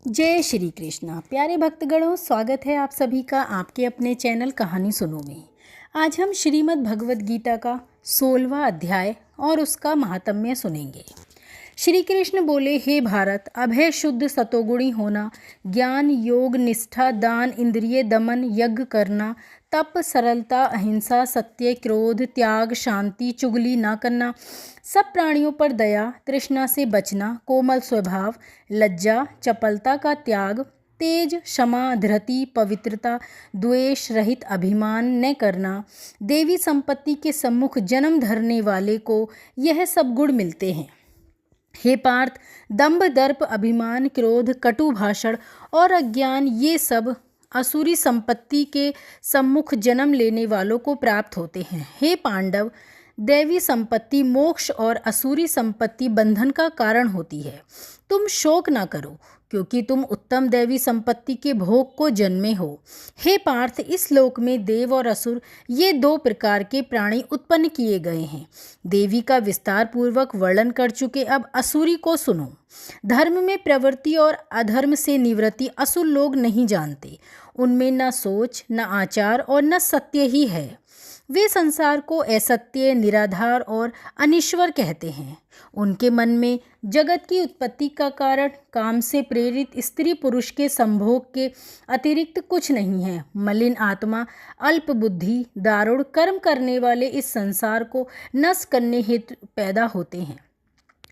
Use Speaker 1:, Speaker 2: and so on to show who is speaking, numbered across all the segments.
Speaker 1: जय श्री कृष्णा। प्यारे भक्तगणों, स्वागत है आप सभी का आपके अपने चैनल कहानी सुनो में। आज हम श्रीमद् भगवद गीता का 16वां अध्याय और उसका महात्म्य सुनेंगे। श्री कृष्ण बोले, हे भारत, अभय शुद्ध सतोगुणी होना, ज्ञान योग निष्ठा दान इंद्रिय दमन यज्ञ करना, तप सरलता अहिंसा सत्य क्रोध त्याग शांति चुगली ना करना, सब प्राणियों पर दया तृष्णा से बचना, कोमल स्वभाव लज्जा चपलता का त्याग, तेज क्षमा धृति पवित्रता द्वेष रहित अभिमान न करना, देवी संपत्ति के सम्मुख जन्म धरने वाले को यह सब गुण मिलते हैं। हे पार्थ, दंभ दर्प अभिमान क्रोध कटु भाषण और अज्ञान ये सब असुरी संपत्ति के सम्मुख जन्म लेने वालों को प्राप्त होते हैं। हे पांडव, दैवी संपत्ति मोक्ष और असुरी संपत्ति बंधन का कारण होती है। तुम शोक ना करो, क्योंकि तुम उत्तम दैवी संपत्ति के भोग को जन्मे हो। हे पार्थ, इस लोक में देव और असुर ये दो प्रकार के प्राणी उत्पन्न किए गए हैं। देवी का विस्तार पूर्वक वर्णन कर चुके, अब असुरी को सुनो। धर्म में प्रवृत्ति और अधर्म से निवृत्ति असुर लोग नहीं जानते। उनमें न सोच न आचार और न सत्य ही है। वे संसार को असत्य निराधार और अनिश्वर कहते हैं। उनके मन में जगत की उत्पत्ति का कारण काम से प्रेरित स्त्री पुरुष के संभोग के अतिरिक्त कुछ नहीं है। मलिन आत्मा अल्प बुद्धि दारुण कर्म करने वाले इस संसार को नष्ट करने हेतु पैदा होते हैं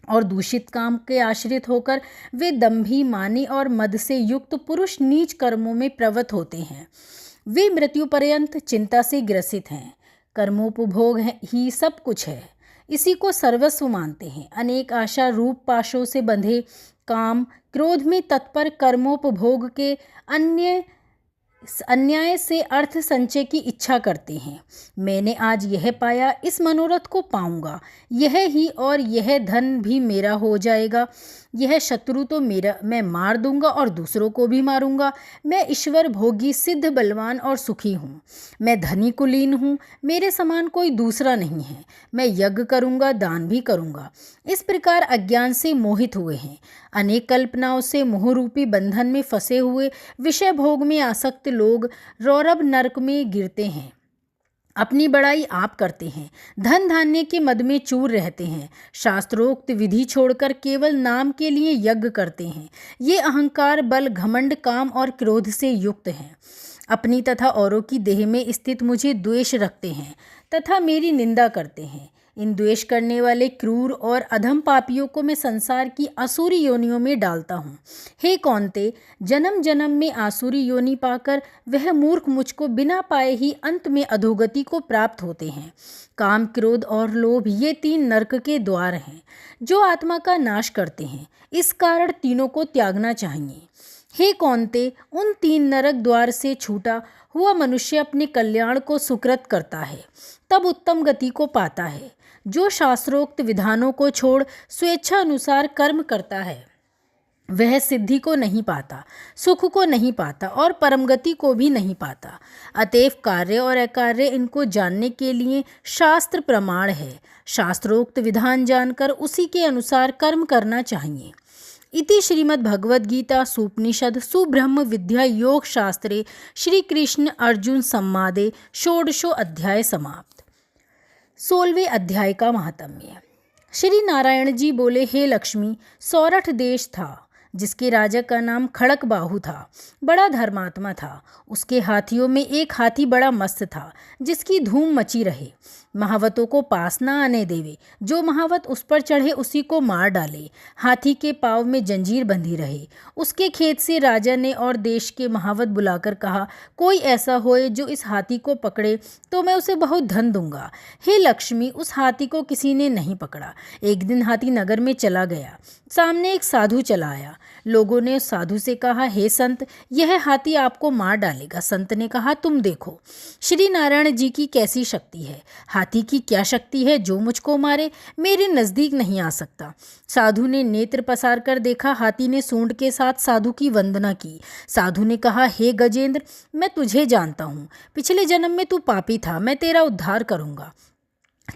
Speaker 1: और दूषित काम के आश्रित होकर वे दंभी मानी और मद से युक्त पुरुष नीच कर्मों में प्रवृत्त होते हैं। वे मृत्यु पर्यंत चिंता से ग्रसित हैं। कर्मोपभोग ही सब कुछ है, इसी को सर्वस्व मानते हैं। अनेक आशा रूप पाशों से बंधे काम क्रोध में तत्पर कर्मोपभोग के अन्याय से अर्थ संचय की इच्छा करते हैं। मैंने आज यह पाया, इस मनोरथ को पाऊंगा, यह ही और यह धन भी मेरा हो जाएगा। यह शत्रु तो मेरा, मैं मार दूंगा और दूसरों को भी मारूंगा। मैं ईश्वर भोगी सिद्ध बलवान और सुखी हूँ। मैं धनी कुलीन हूँ, मेरे समान कोई दूसरा नहीं है। मैं यज्ञ करूँगा दान भी करूँगा। इस प्रकार अज्ञान से मोहित हुए हैं। अनेक कल्पनाओं से मोहरूपी बंधन में फंसे हुए विषय भोग में आसक्त लोग रौरव नरक में गिरते हैं। अपनी बड़ाई आप करते हैं, धन धान्य के मद में चूर रहते हैं, शास्त्रोक्त विधि छोड़कर केवल नाम के लिए यज्ञ करते हैं। ये अहंकार बल घमंड काम और क्रोध से युक्त हैं। अपनी तथा औरों की देह में स्थित मुझे द्वेष रखते हैं तथा मेरी निंदा करते हैं। इन द्वेष करने वाले क्रूर और अधम पापियों को मैं संसार की आसुरी योनियों में डालता हूँ। हे कौन्ते, जन्म जन्म में आसुरी योनि पाकर वह मूर्ख मुझको बिना पाए ही अंत में अधोगति को प्राप्त होते हैं। काम क्रोध और लोभ ये तीन नरक के द्वार हैं, जो आत्मा का नाश करते हैं। इस कारण तीनों को त्यागना चाहिए। हे कौन्ते, उन तीन नरक द्वार से छूटा हुआ मनुष्य अपने कल्याण को सुकृत करता है, तब उत्तम गति को पाता है। जो शास्त्रोक्त विधानों को छोड़ स्वेच्छा अनुसार कर्म करता है, वह सिद्धि को नहीं पाता, सुख को नहीं पाता और परमगति को भी नहीं पाता। अतएव कार्य और अकार्य इनको जानने के लिए शास्त्र प्रमाण है। शास्त्रोक्त विधान जानकर उसी के अनुसार कर्म करना चाहिए। इति श्रीमद्भगवद्गीता सुपनिषद सुब्रह्म विद्या योग शास्त्रे श्री कृष्ण अर्जुन संवादे षोडशो अध्याय समाप्त। 16वें अध्याय का महात्म्य। श्री नारायण जी बोले, हे लक्ष्मी, सौरठ देश था जिसके राजा का नाम खड़क बाहु था। बड़ा धर्मात्मा था। उसके हाथियों में एक हाथी बड़ा मस्त था, जिसकी धूम मची रहे। महावतों को पास न आने देवे। जो महावत उस पर चढ़े उसी को मार डाले। हाथी के पाँव में जंजीर बंधी रहे। उसके खेत से राजा ने और देश के महावत बुलाकर कहा, कोई ऐसा होए जो इस हाथी को पकड़े तो मैं उसे बहुत धन दूंगा। हे लक्ष्मी, उस हाथी को किसी ने नहीं पकड़ा। एक दिन हाथी नगर में चला गया। सामने एक साधु चला आया। लोगों ने उस साधु से कहा, हे संत, यह हाथी आपको मार डालेगा। संत ने कहा, तुम देखो श्री नारायण जी की कैसी शक्ति है। हाथी की क्या शक्ति है जो मुझको मारे? मेरे नज़दीक नहीं आ सकता। साधु ने नेत्र पसार कर देखा। हाथी ने सूंड के साथ साधु की वंदना की। साधु ने कहा, हे गजेंद्र, मैं तुझे जानता हूँ। पिछले जन्म में तू पापी था, मैं तेरा उद्धार करूँगा।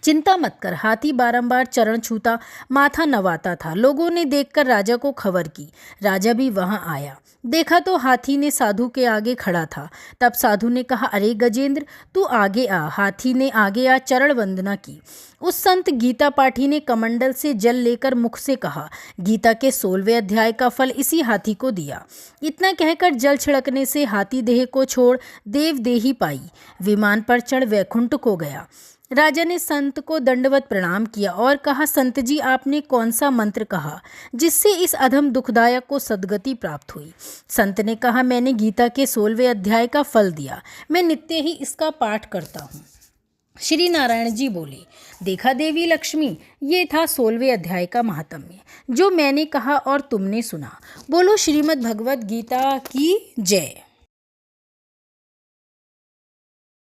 Speaker 1: चिंता मत कर। हाथी बारंबार चरण छूता, माथा नवाता था। लोगों ने देखकर राजा को खबर की। राजा भी वहां आया। देखा तो हाथी ने साधु के आगे खड़ा था। तब साधु ने कहा, अरे गजेंद्र, तू आगे आ। हाथी ने आगे आ चरण वंदना की। उस संत गीता पाठी ने कमंडल से जल लेकर मुख से कहा, गीता के 16वें अध्याय का फल इसी हाथी को दिया। इतना कहकर जल छिड़कने से हाथी देह को छोड़ देव देही पाई, विमान पर चढ़ वैकुंठ को गया। राजा ने संत को दंडवत प्रणाम किया और कहा, संत जी, आपने कौन सा मंत्र कहा जिससे इस अधम दुखदायक को सद्गति प्राप्त हुई? संत ने कहा, मैंने गीता के 16वें अध्याय का फल दिया। मैं नित्य ही इसका पाठ करता हूँ। श्री नारायण जी बोले, देखा देवी लक्ष्मी, ये था 16वें अध्याय का महात्म्य जो मैंने कहा और तुमने सुना। बोलो श्रीमद् भगवद गीता की जय।